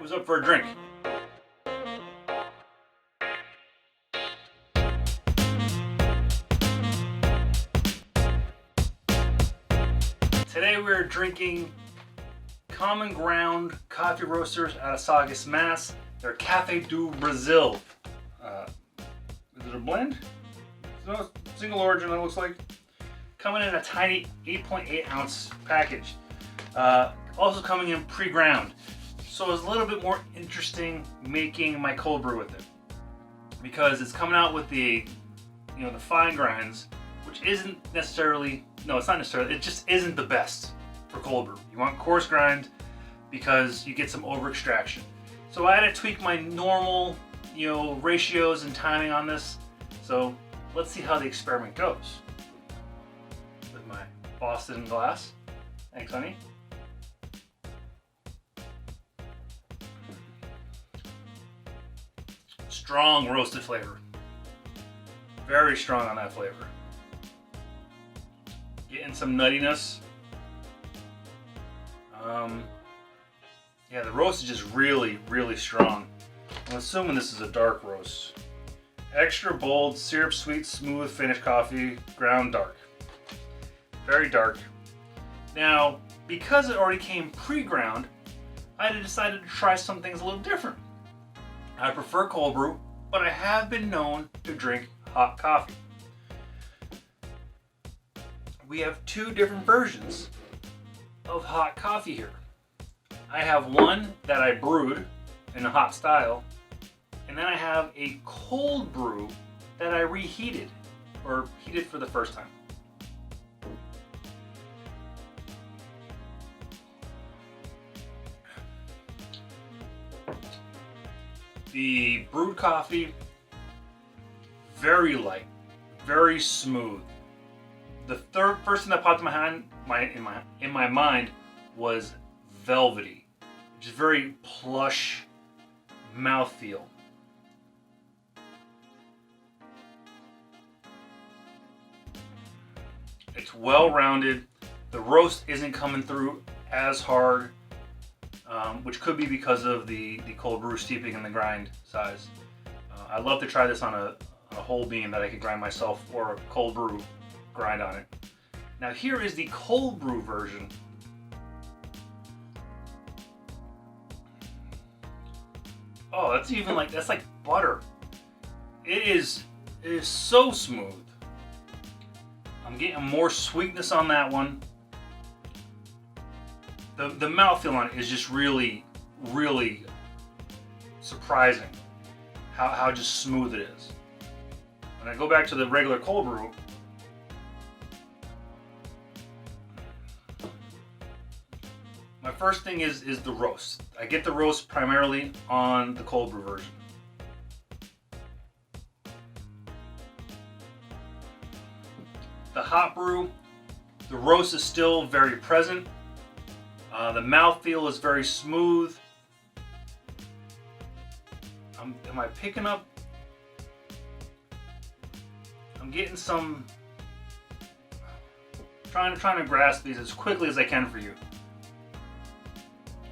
Who's up for a drink? Today we're drinking Common Ground Coffee Roasters out of Saugus, Mass. They're Café do Brasil. Is it a blend? No, single origin, it looks like. Coming in a tiny 8.8 ounce package. Also coming in pre-ground. So it's a little bit more interesting making my cold brew with it, because it's coming out with the fine grinds, which isn't necessarily, no, it's not necessarily, it just isn't the best for cold brew. You want coarse grind because you get some over extraction. So I had to tweak my normal, ratios and timing on this. So let's see how the experiment goes. With my Boston glass. Thanks, honey. Strong roasted flavor. Very strong on that flavor. Getting some nuttiness. Yeah, the roast is just really, really strong. I'm assuming this is a dark roast. Extra bold, syrup sweet, smooth finish coffee, ground dark. Very dark. Now, because it already came pre-ground, I decided to try some things a little different. I prefer cold brew, but I have been known to drink hot coffee. We have two different versions of hot coffee here. I have one that I brewed in a hot style, and then I have a cold brew that I reheated, or heated for the first time. The brewed coffee, very light, very smooth. The first thing that popped in my mind was velvety, which is very plush mouthfeel. It's well-rounded. The roast isn't coming through as hard, which could be because of the cold brew steeping in the grind size. I'd love to try this on a whole bean that I could grind myself, or a cold brew grind on it. Now here is the cold brew version. Oh, that's like butter. It is so smooth. I'm getting more sweetness on that one. The mouthfeel on it is just really, really surprising how just smooth it is. When I go back to the regular cold brew, my first thing is the roast. I get the roast primarily on the cold brew version. The hot brew, the roast is still very present. The mouthfeel is very smooth. Am I picking up? I'm getting some. Trying to grasp these as quickly as I can for you.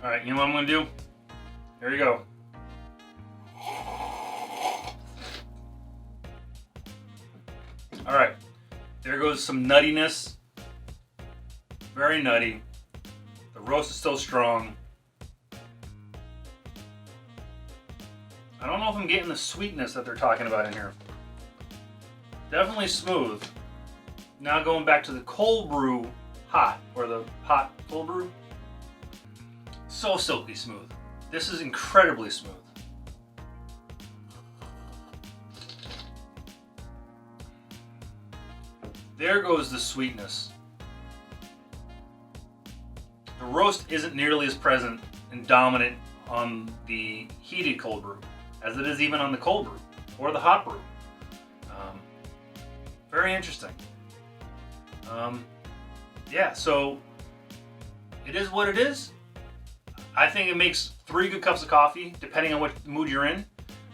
All right, you know what I'm gonna do? Here you go. All right, there goes some nuttiness. Very nutty. The roast is still strong. I don't know if I'm getting the sweetness that they're talking about in here. Definitely smooth. Now going back to the cold brew hot, or the hot cold brew. So silky smooth. This is incredibly smooth. There goes the sweetness. The roast isn't nearly as present and dominant on the heated cold brew as it is even on the cold brew or the hot brew. Very interesting. Yeah, so it is what it is. I think it makes 3 good cups of coffee, depending on what mood you're in.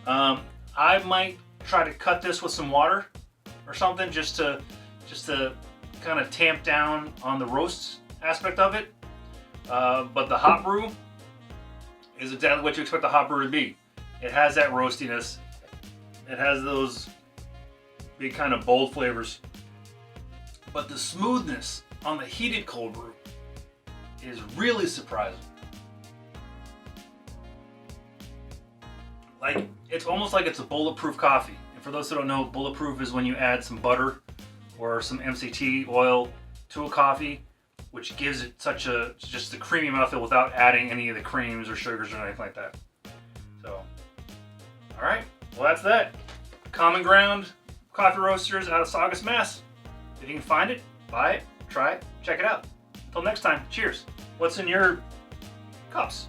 I might try to cut this with some water or something, just to kind of tamp down on the roast aspect of it. But the hot brew is exactly what you expect a hot brew to be. It has that roastiness. It has those big kind of bold flavors. But the smoothness on the heated cold brew is really surprising. Like, it's almost like it's a bulletproof coffee. And for those who don't know, bulletproof is when you add some butter or some MCT oil to a coffee, which gives it such just a creamy mouthfeel without adding any of the creams or sugars or anything like that. So, all right, well that's that. Common Ground Coffee Roasters out of Saugus, Mass. If you can find it, buy it, try it, check it out. Until next time, cheers. What's in your cups?